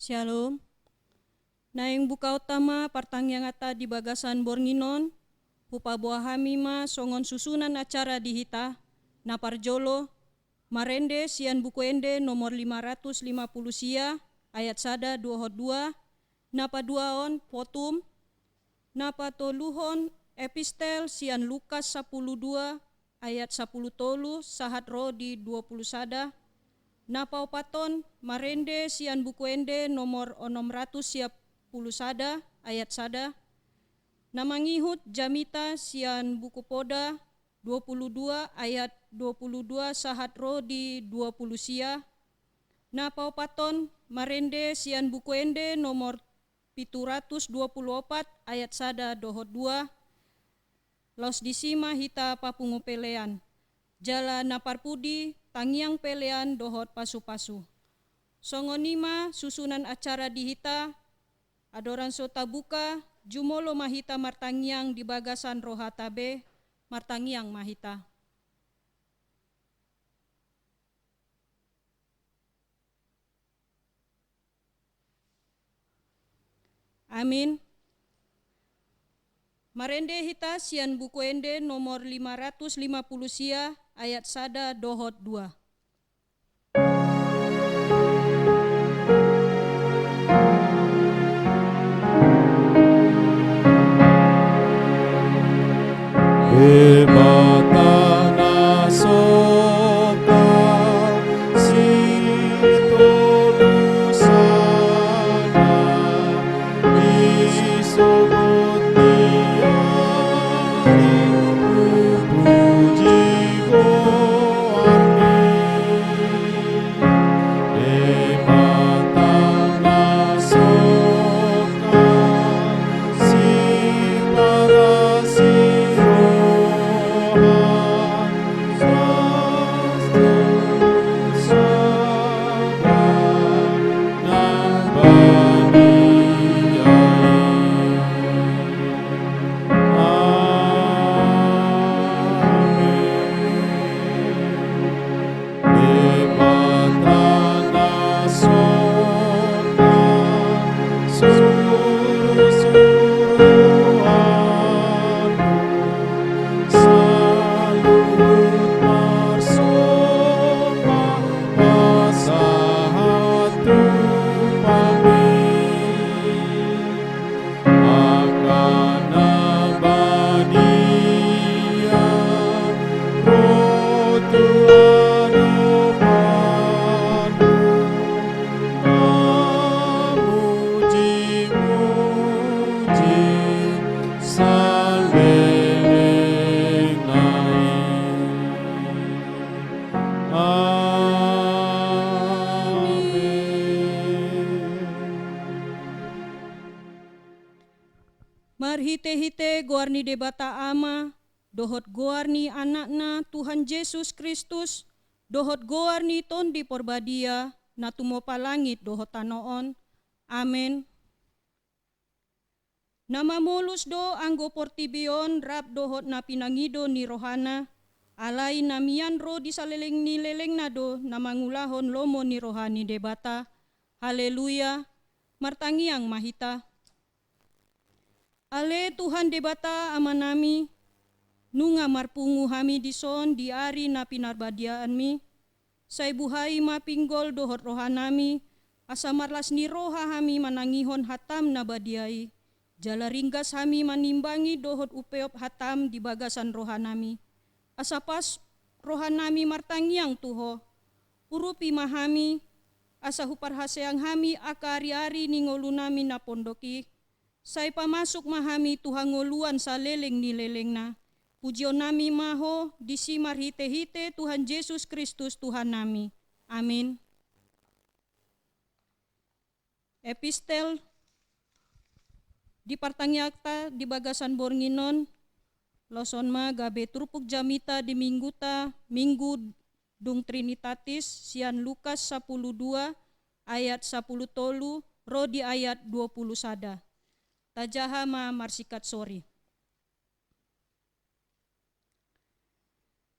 Shalom. Naing buka utama partang yang ata di bagasan Bornginon, hupa buah hamima songon susunan acara di hita, na parjolo, marende sian buku ende nomor 550 sia, ayat sada 22, napa duaon potum, napa toluhon epistel sian Lukas 10:2, ayat 10 tolu, sahat ro di 20 sada, napa opaton marende sian buku ende nomor 610 sada ayat sada, namangihut jamita sian buku poda 22 ayat 22 sahat ro di 20 sia, napa opaton marende sian buku ende nomor 724 ayat sada dohot 2, los disima hita papungu pelean, jala naparpudi tangiang pelean dohot pasu-pasu. Songonima susunan acara di hita, adoran sota buka, jumolo mahita martangiang di bagasan roha tabe, martangiang mahita. Amin. Marende hita sian buku ende nomor 550 sia, ayat sada dohot 2. Hebatana soka sitolu sana isogot niari puji goarni. Hebatana soka Marhite-hite goarni debata ama, dohot goarni anakna Tuhan Yesus Kristus, dohot goarni tondi porbadia, na tumopa langit dohot tanoon. Amen. Nama molus do anggo portibion rap dohot na pinangido ni rohana, alai namian ro di saleleng ni leleng na do na mangulahon lomo ni rohani debata. Haleluya, martangiang mahita. Ale Tuhan debata amanami, nunga marpungu hami dison di ari na pinarbadiaan mi, say buhay mapinggol dohot rohanami, asa marlas ni roha hami manangihon hatam na badiai, jala ringgas hami manimbangi dohot upeop hatam di bagasan rohanami, asa pas rohanami martangiang tuho, urupi mahami, asa huparhaseang hami akari-ari ningolunami na pondoki, say pamasuk mahami tuhangoluan sa leleng ni leleng na. Pujion nami maho disimar hite-hite Tuhan Yesus Kristus Tuhan nami. Amin. Epistel di partangyakta di bagasan Bornginon, loson ma gabe turpuk jamita di mingguta, minggu dung Trinitatis, sian Lukas 10:2, ayat 10 tolu, ro di ayat 20 sada. Tajaha ma marsikat sori.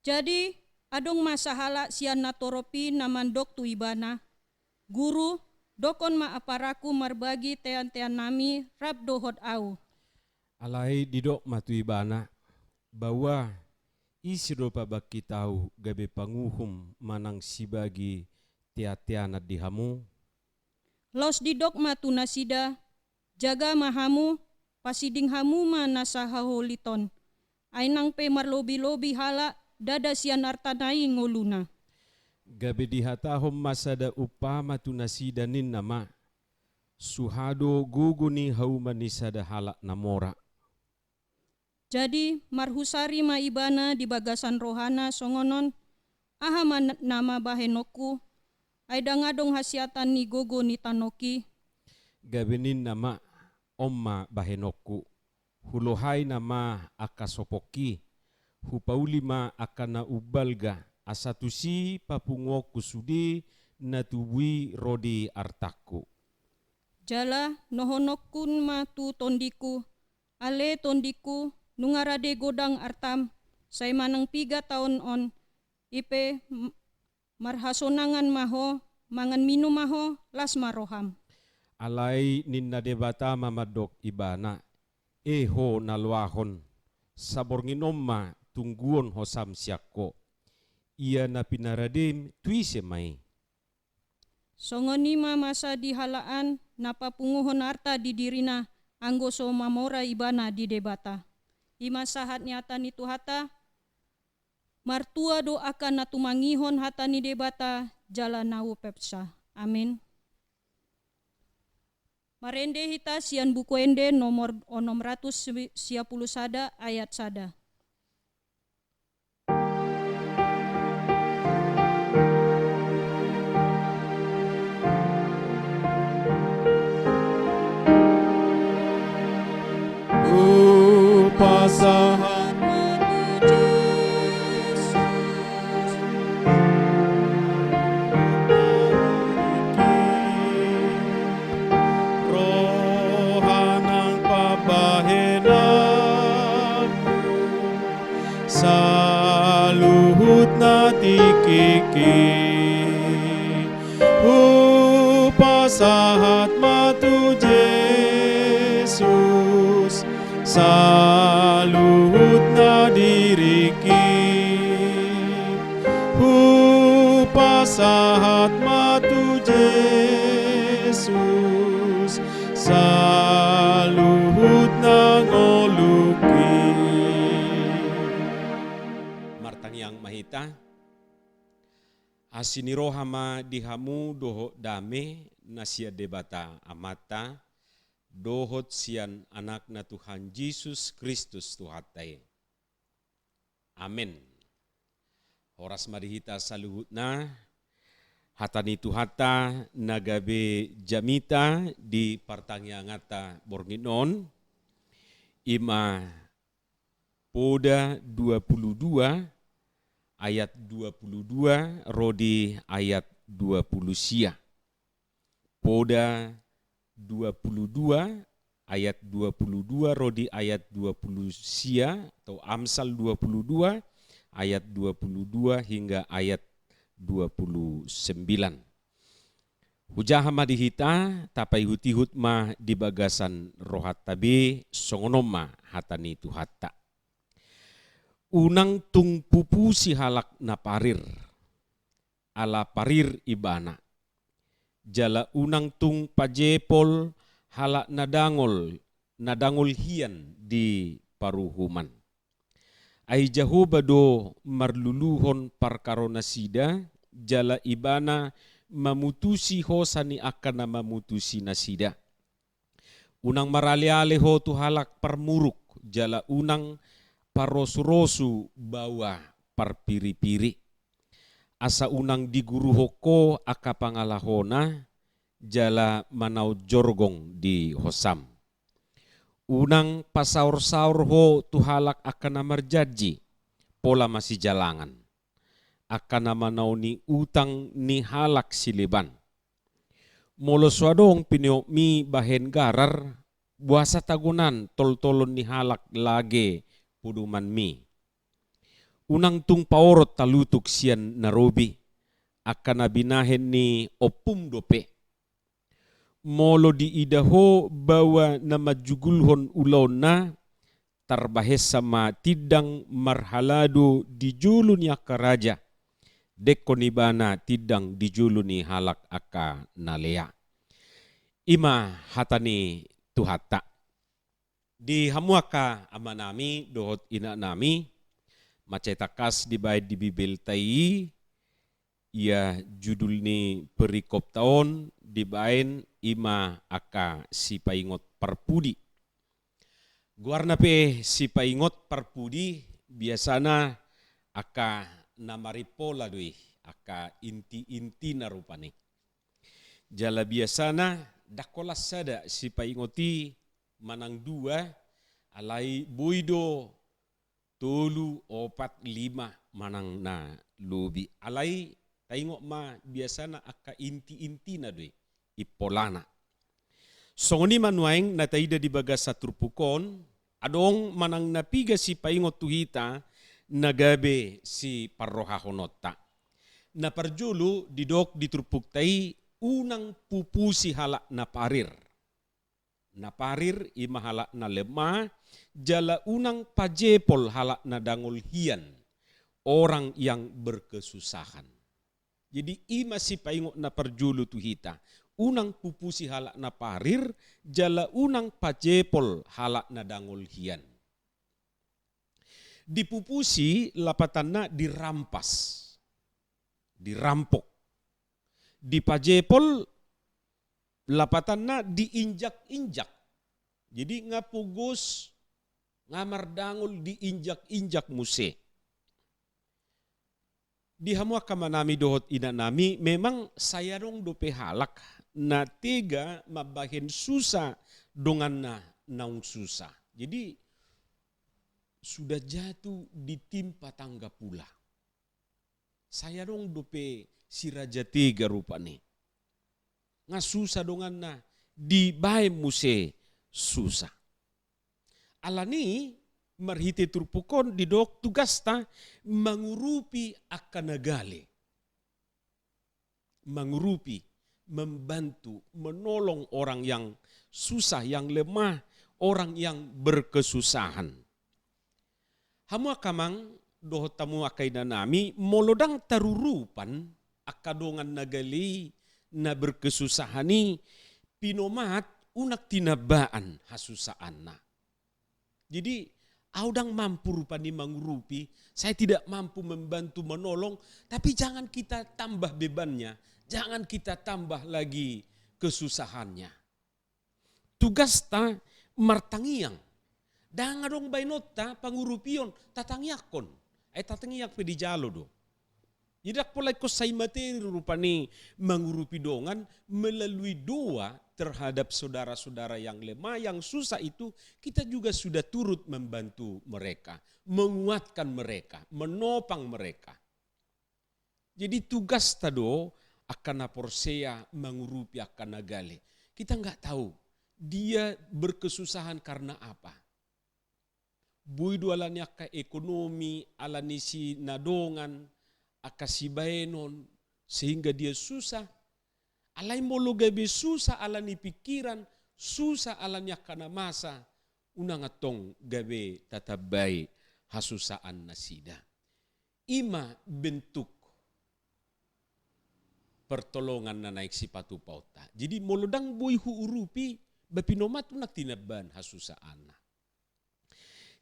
Jadi adong masahala sian natoropi namandok tu ibana, guru Dokon ma aparaku marbagi tean-tean nami rap dohot au. Alai didok matu ibana bahwa isiro pabaki tahu gabe panguhum manang sibagi tiatiana dihamu. Los didok ma tunasida, jaga mahamu, pasiding hamu ma nasahaholiton. Ainang pe marlobi-lobi hala, dada sian artanai ngoluna. Gabe dihatahom masada upama tunasidanin nama. Suhado guguni haumani sada halak namora. Jadi marhusari ma ibana di bagasan rohana songonon, aha nama bahenoku, aida ngadong hasiatan ni gogo ni tanoki. Gabenin nama omma bahenoku. Hulohai nama akasopoki. Hupaulima akana ubalga. Asatusi papungoku sudi natubui rodi artaku. Jala nohonokun ma tu tondiku, ale tondiku nungarade godang artam, say manang 3 tahun on, ipe marhasonangan maho, mangan minum maho, las maroham. Alai ninna debata mamadok ibana. Eho nalwahon. Sabornginomma tungguon hosam siakko. Ia na pinaradim tuise mai. Songonima masa dihalaan, napapunguhon arta di dirina, anggo so mamora ibana di debata. Ima sahat nyata ni hata, martua doakan natumangihon hata ni debata, jala nau pepsa. Amin. Marende hita sian buku ende nomor 610 sada ayat sada. Pasahan rohanang pabahenan sa luhut na tikiki upasahat matu Jesus sa luhut na diriki upasahat matu Jesus sa luhut na ngoluki. Martangiang mahita. Asinirohama dihamu doho dame nasia debata amata. Dohot sian anak na Tuhan Yesus Kristus Tuhatai. Amin. Horas marihita saluhut na hatani Tuhata nagabe jamita di partangiangata Bornginon ima poda 22 ayat 22 rodi ayat 20 sia. Poda 22 ayat 22 rodi ayat 20 sia atau Amsal 22 ayat 22 hingga ayat 29. Hujahama dihita tapai hutihut ma di bagasan rohat tabe songonoma hatani tuhatta. Unang tung pupu si halak na parir ala parir ibana. Jala unang tung pajepol halak nadangol hian di paruhuman. Ai Jehovah do marluluhon parkarona sida jala ibana mamutusi hosani akan na mamutusi nasida. Unang maraliale ho tu halak parmuruk jala unang parosu-rosu bawa parpiri-piri. Asa unang diguruhoko akapangalahona jala manau jorgong di hosam. Unang pasaur-saur ho tuhalak akan marjaji pola masih jalangan. Akan manau ni utang ni halak siliban. Molo swadong pinio mi bahen garar buasa tagunan tol-tolon ni halak lage puduman mi. Unang tung paorot talutuk sian narobi akan nabinahen ni opum dope. molo di idaho bawa nama jugulhon ulona tarbahes sama tidang marhalado di julun ya karaja dekonibana tidang di juluni halak aka nalea. Ima hatani tuhata. Di hamuaka ama nami dohot ina nami macetakas di bait di Bibel tai ia judul ni perikop tahun di bain ima aka si paingot parpudi. Guarna pe si paingot parpudi biasana aka namaripola dui aka inti-inti na rupani. Jala biasana dakolas sada si paingoti manang dua alai boido tolu opat lima manang na lubi alai taingok ma biasana aka inti-inti na doi ipolana. Songoni manuaing na taida di bagas saturpukon adong manang napiga si paingot tuhita nagabe si parrohahonota. Na parjulu didok diturpuk tai unang pupusi halak na parir. Na parir ima halak na lemah, jala unang pajepol halak na dangol hian, orang yang berkesusahan. Jadi ima si paingot na parjulu tuhita, unang pupusi halak na parir, jala unang pajepol halak na dangol hian. Dipupusi lapatanna dirampas, dirampok. Di pajepol lapatanna diinjak-injak. Jadi ngapugos ngamardangol diinjak-injak muse. Di hamua kamanami dohot ina nami memang saya dong dope halak na tega mabahin susah dongan na naung susah. Jadi sudah jatuh ditimpa tangga pula. Saya dong dope si raja tega rupane. Ngasusah dongan na di bae muse susah. Alani marhite turpukon di dok tugasta mengurupi akan nagale. Mengurupi, membantu, menolong orang yang susah, yang lemah, orang yang berkesusahan. Hamua kamang dohot tamu akaida nami molodang tarurupan akadongan nagali na berkesusahani pinomat unak tinabaan hasusaan na. Jadi audang mampu rupani mengurupi, saya tidak mampu membantu menolong, tapi jangan kita tambah bebannya, jangan kita tambah lagi kesusahannya. Tugas ta martangiang, dangadong bainota pangurupion tatangiakon, tatangiak pedi jalo do. Tidak pula ko say materi rupani mengurupi dongan melalui doa terhadap saudara-saudara yang lemah, yang susah itu kita juga sudah turut membantu mereka, menguatkan mereka, menopang mereka. Jadi tugas tado akan naporsea mengurupi akan nagale. Kita nggak tahu dia berkesusahan karena apa. Buidu alani aka ekonomi, alani si nadongan, akasibaenon sehingga dia susah. Alai molo gabe susah alani pikiran, susah alani akana masa, unang atong gabe tatabai hasusaan nasida. Ima bentuk pertolongan na naik sipatu pauta. Jadi molodang boy huurupi bapinomat unak tinaban hasusaan na.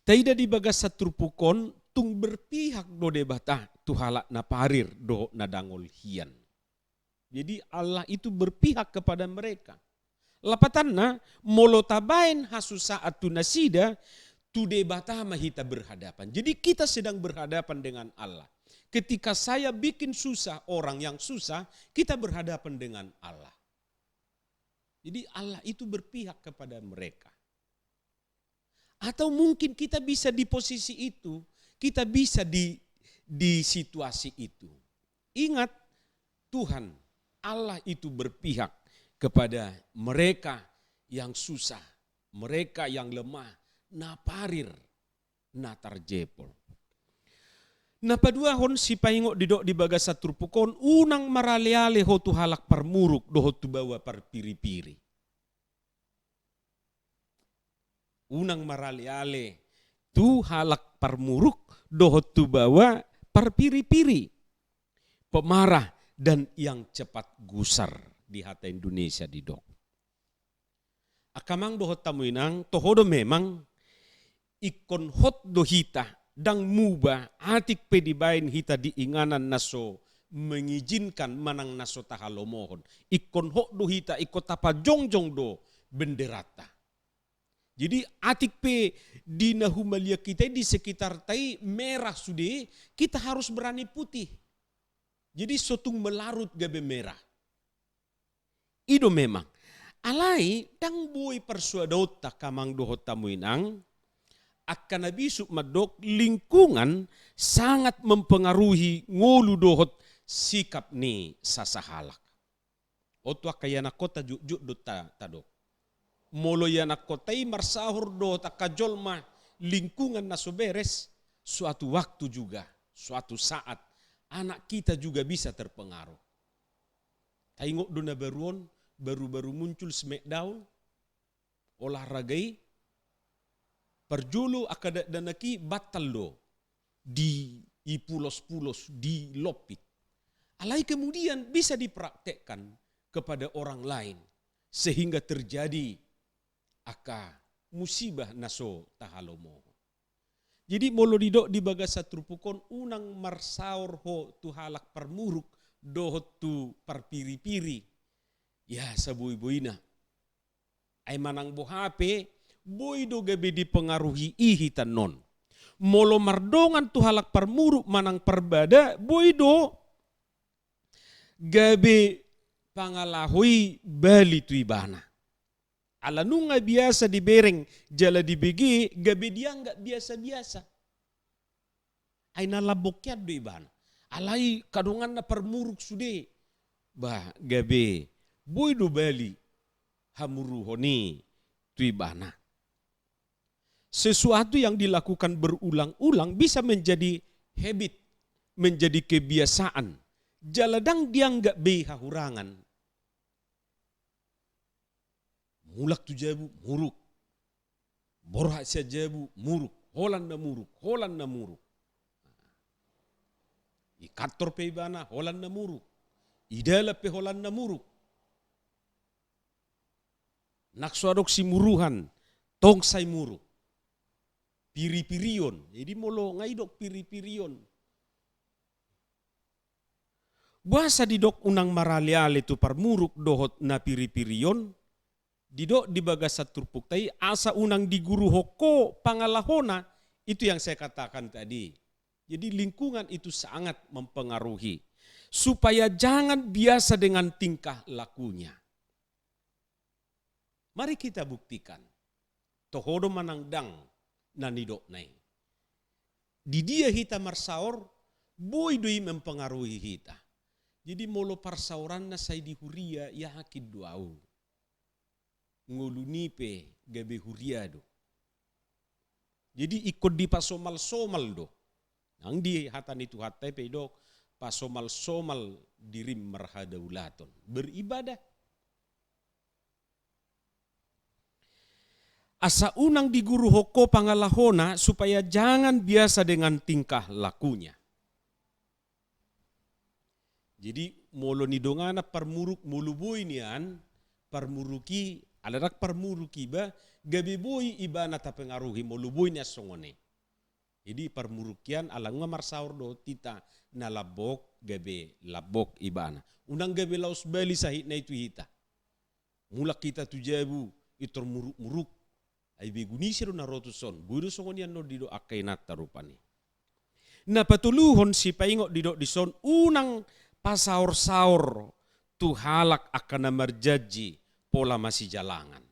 Taida di bagas saturpukon tung berpihak do debata tuhalak na parir do nadangol hian. Jadi Allah itu berpihak kepada mereka. Lapatanna molo tabain hasusaat tu nasida tu debata mahita berhadapan. Jadi kita sedang berhadapan dengan Allah. Ketika saya bikin susah orang yang susah, kita berhadapan dengan Allah. Jadi Allah itu berpihak kepada mereka. Atau mungkin kita bisa di posisi itu, kita bisa di situasi itu. Ingat, Tuhan Allah itu berpihak kepada mereka yang susah, mereka yang lemah, naparir, natarjepol. Napadua hon si paingok didok di bagas saturpukon unang maraleale ho tu halak parmuruk doho tu bawa parpiri-piri. unang maraliale tu halak parmuruk dohot tu bawa parpiri-piri, pemarah dan yang cepat gusar di hata Indonesia di dok. Akamang dohot tamuinang tohodo memang ikon hot do hita dang muba atik pedibain hita diinganan naso mengizinkan manang naso tahalomohon. Ikon hot do hita ikot tapa jongjong do benderata. Jadi atik pe di nahumalia kita di sekitar tai merah sude, kita harus berani putih. Jadi sotung melarut gabe merah. Ido memang. Alai dang boy persuadot ta kamang dohot tamuinang akan nabisu madok lingkungan sangat mempengaruhi ngolu dohot sikap ni sasahalak. Otu akayana kota juk do tadok. Molo yana kotai marsahur do takajol mah lingkungan naso beres, suatu waktu juga, suatu saat anak kita juga bisa terpengaruh. Taingok do na baru-baru muncul smackdown, olahragai, perjulu akada danaki batal do di pulos-pulos di lopit. Alai kemudian bisa dipraktekkan kepada orang lain sehingga terjadi aka musibah naso tahalomo. Jadi molo didok di bagasa trupukon unang marsaur ho tu halak parmuruk dohot tu parpiri-piri. Ya sabui-buina. Ay manang bohape boy do gabe dipengaruhi ihitan non. Molo mardongan tu halak parmuruk manang perbada boy do gabe pangalahui bali tu ibana. Ala nunga biasa dibereng jala dibegi gabe dia enggak biasa-biasa. Ay nalabokyan do ibana. Alai kadungan na permuruk sude. Bah gabe boy do bali hamuruhoni tu ibana. Sesuatu yang dilakukan berulang-ulang bisa menjadi habit, menjadi kebiasaan. Jaladang dia enggak behahurangan. Mulak tu jabu muruk. Borak sia jabu muruk. Holan na muruk. Holan na muruk. Ikator pe ibana holan na muruk. Idala pe holan na muruk. Naksuadok si muruhan. Tong say muruk. Piri-pirion. Jadi molo ngaidok piri-pirion. Bahasa didok unang maralial itu parmuruk dohot na piri-pirion. Didok di bagasa turpuk tai asa unang diguru hoko pangalahona itu yang saya katakan tadi. Jadi lingkungan itu sangat mempengaruhi supaya jangan biasa dengan tingkah lakunya. Mari kita buktikan. Tohodo manangdang nanidok nai. Di dia hita marsaor boy doi mempengaruhi hita. Jadi molo parsauran na say di huria ya hakid duau. Ngolunipe gabe huriado. Jadi ikut di pasomal-somal do. Nang di hatan itu hatai pedok pasomal-somal dirim marhadaulaton. Beribadah. Asa unang diguru hoko pangalahona supaya jangan biasa dengan tingkah lakunya. Jadi molo nidongana parmuruk muluboy nian parmuruki alarak parmuruki ba gabi boy ibana ta pengaruhi moluboy niya songone. Jadi parmurukian alang nga marsaur do tita na labok gabi labok ibana. Unang gabi laos bali sahit na itu hita. Mulak kita tujabu itor muruk-muruk. Ay begunisir na rotuson. Budo songon yan no dido akay natarupani. Napatuluhon si paingok dido dison unang pasaur-saur tu halak akan namarjaji pola masih jalangan.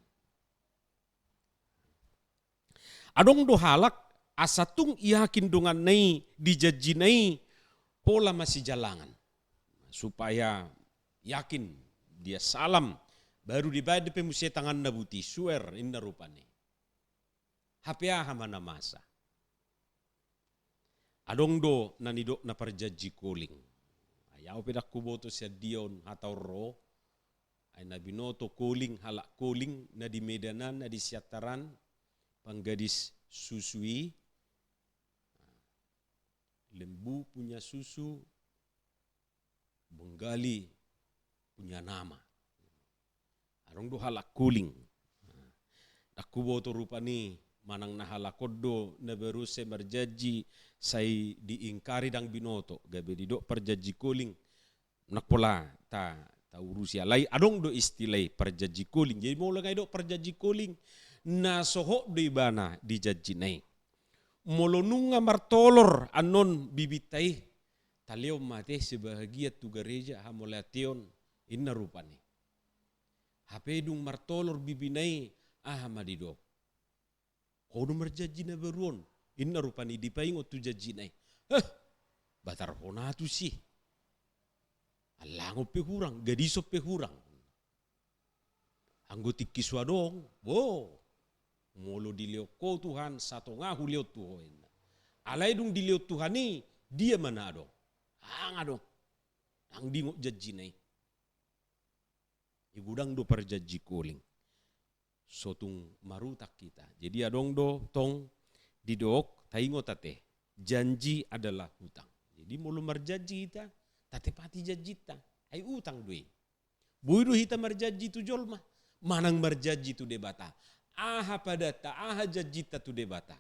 Adong do halak asatung yakin dongan nai dijaji nai pola masih jalangan. Supaya yakin dia salam baru dibayar di pemusia tangan nabuti suer inna rupane. Hapea hamana masa. Adong do nanidok na parjaji koling. Ayaw pedak kuboto siya dion atau ro. Ay nabinoto koling halak koling na di medanan na di siataran. panggadis susui, lembu punya susu, Benggali punya nama. Arong do halak kuling. Aku boto rupa ni manang nahala kodo na beruse marjaji sai diingkari dang binoto gabe didok perjaji kuling nak pola ta urusia lai adong do istilai perjaji kuling. Jadi mau lengai do perjaji kuling na soho do ibana dijaji nai. Molonunga martolor anon bibitai taleo mate sebahagia tu gereja hamolation inna rupani. HP dung martolor bibinai madido. Kono marjaji na beruon inna rupani dipaingo tu jaji nai. Batar hona tu sih. Alango pe hurang, gadiso pe hurang. Anggoti kiswa dong, molo dileo ko Tuhan, satu ngahu leo Tuhan. Alai dung dileo Tuhan ni, dia mana dong? Anga dong, ang dingok jaji nai. Igudang do perjaji kuling. Sotung marutak kita. Jadi adong do tong didok, taingo tate. Janji adalah hutang. Jadi molo marjaji kita, tate pati jajita, ay utang doi. Buiru hita marjaji tu jolma, manang marjaji tu debata. Aha padata, aha jajita tu debata.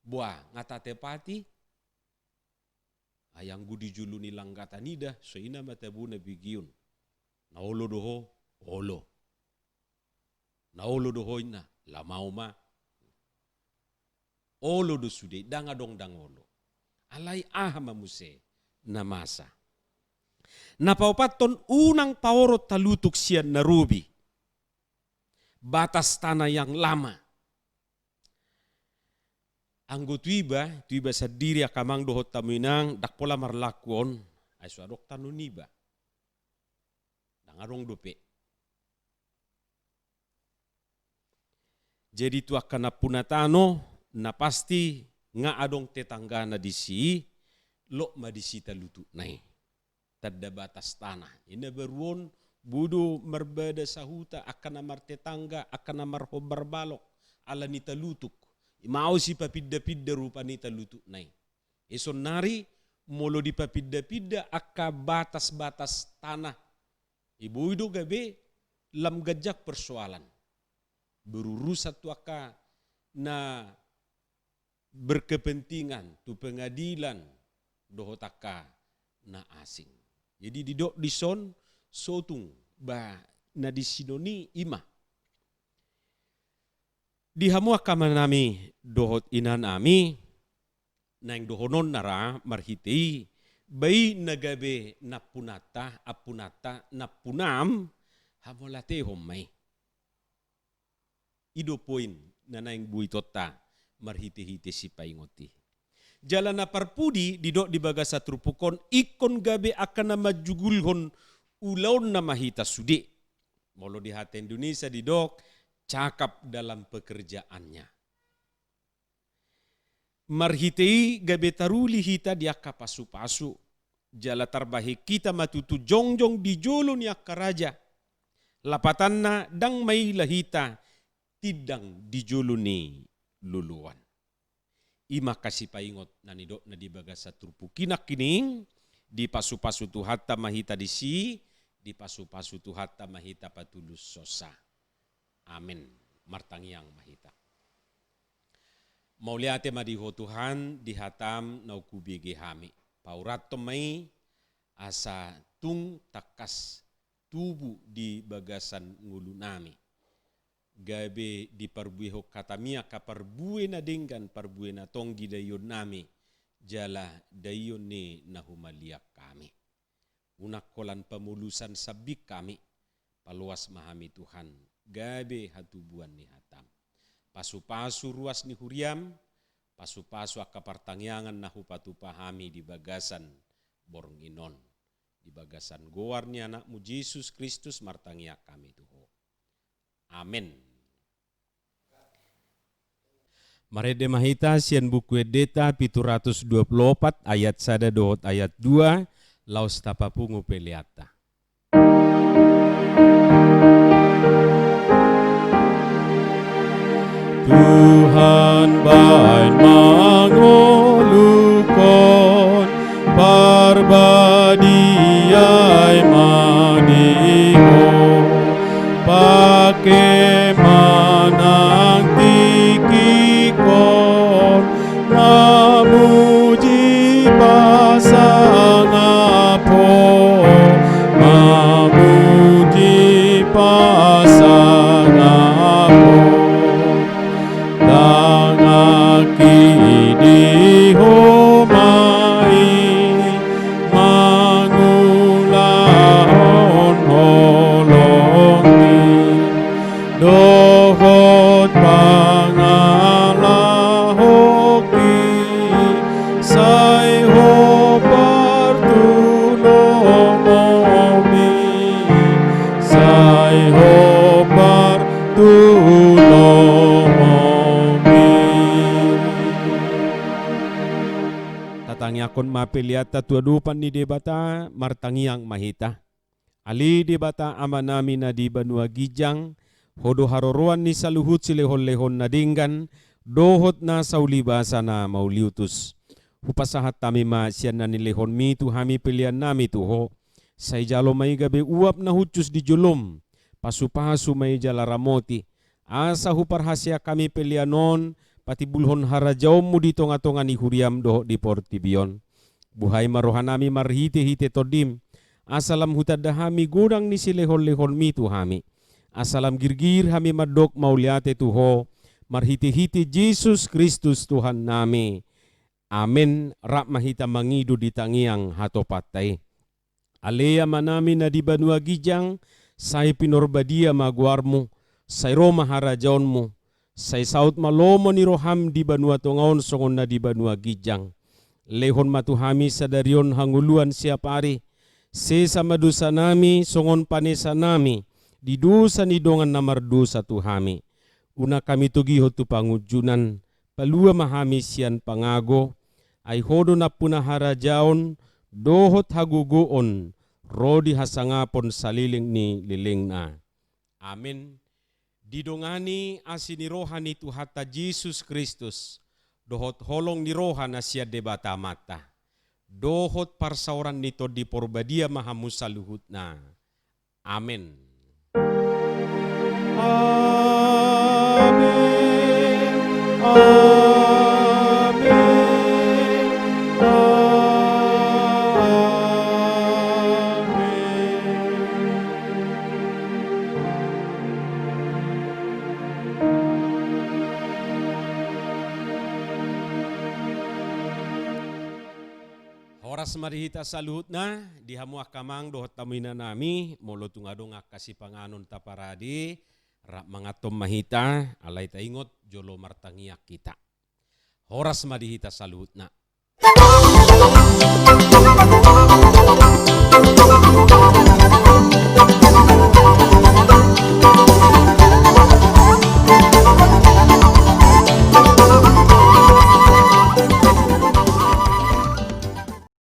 Buah ngatate pati, ayang gudi juluni langgata nida, soina matabuna bigiun. Naolo doho, olo. Naolo doho ina, lamau ma. Olo do sude, dangadong dangolo. Alai aha mamuse, namasa. Napaupaton unang paoro talutuk sian narubi. Batas tanah yang lama. Anggo tuiba sadiri akamang dohot taminang dakpola marlakuon ay suadok tanuniba. Dangarong dope. Jadi tu akan napunatano na pasti nga adong tetangga na disi lo madisi talutu nai. Tadda batas tanah. Ina beruon budu merbeda sahuta akan amar tetangga akan amar hobar balok ala ni talutuk. Mau si papidda-pidda rupa ni talutuk nai. Eson nari molo di papidda-pidda akka batas-batas tanah. Ibu itu gabe lam gajak persoalan. Berurusat tu akka na berkepentingan tu pengadilan dohotaka na asing. Jadi didok dison sotung ba na disinoni ima. Dihamua kamanami dohot inan ami nang dohonon nara marhitei bai nagabe napunata apunata napunam hamolate homai. Ido poin na naing buitota marhite-hite si paingoti. Jalan na parpudi didok di bagasa trupukon ikon gabe akan nama jugulhon ulaun nama hita sude. Molo di hati Indonesia didok cakap dalam pekerjaannya. Marhitei gabe taruli hita dia kapasu-pasu. Jala tarbahi kita matutu jongjong di jolon ya karaja. Lapatanna dang may lahita tidang di joloni luluan. Ima kasih paingot nanidok na di bagasa trupukinak kining di pasu-pasu tu hatta mahita disi di pasu-pasu tu hatta mahita patulus sosa. Amin. Martangiang mahita. Mauliate madiho Tuhan dihatam naukubige hami. Paurat tomai asa tung takas tubu di bagasan ngulu nami. Gabe di parbueho katamia kaparbue na denggan parbue na tonggi dayon nami. Jala dayon ni nahumaliak kami. Unak kolan pemulusan sabik kami. Paluas mahami Tuhan. Gabe hatubuan ni hatam. Pasu-pasu ruas ni huriam. Pasu-pasu akapartangyangan nahupatu pahami di bagasan Bornginon. Di bagasan goar ni anakmu Yesus Kristus martangyak kami Tuhan. Amin. Marede mahita sian buku edeta 724 ayat 1 dohot ayat 2 laus tapapungu peliata. Tuhan sangabo tangaki di homai mangulahon holongi dohot pangalahoki say hopar tulong omi say hopar tulong omi. Tatangi akon mapiliata tuadupan ni debata martangiang mahita ali debata amanami na di Banua Gijang hodo haroroan ni saluhut silehon-lehon na dinggan dohot na saulibasa na mauliutus. Hupasahat tami ma siyan na nilehon mi tu hami pilihan nami tuho. Say jalo may gabi uap na hutsus di julom. Pasupahasu may jalaramoti. Asa huparhasya kami pilihanon pati bulhon harajaw mo dito nga tonga ni huriam doho di Portibion. Buhay marohanami marhite-hite todim. Asalam hutadahami gudang ni silehon-lehon mi tu hami. Asalam girgir hami madok mauliate tuho. Marhite-hite Jesus Kristus Tuhan nami. Amen. Rak mahita mangidu di tangiang hatopatay. Alea manami na di Banua Gijang, say pinorbadia maguarmo, say Roma harajaon mo, say saut malomo ni roham di Banua Tongaon songon na di Banua Gijang. Lehon matuhami sa darion hanguluan siapari, se sama dosa nami songon panesa nami, di dosa ni dongan namardosa tuhami. Una kami tugiho tu pangujunan, palua mahami sian pangago, ay hodo na punahara jaon, dohot haguguon, rodi hasangapon saliling ni liling na. Amin. Didongani asini rohani tuhata Jesus Kristus, dohot holong ni rohan asya debata mata. Dohot parsauran nito di porbadia mahamusaluhut na. Amin. Amin. Amin. Oras marihita saluhut na, dihamuah kamang dohot tamuina nami, molo tungadong kasih panganon taparadi, rak mangatom mahita, alay taingot, jolo martangiak kita. Oras marihita saluhut na.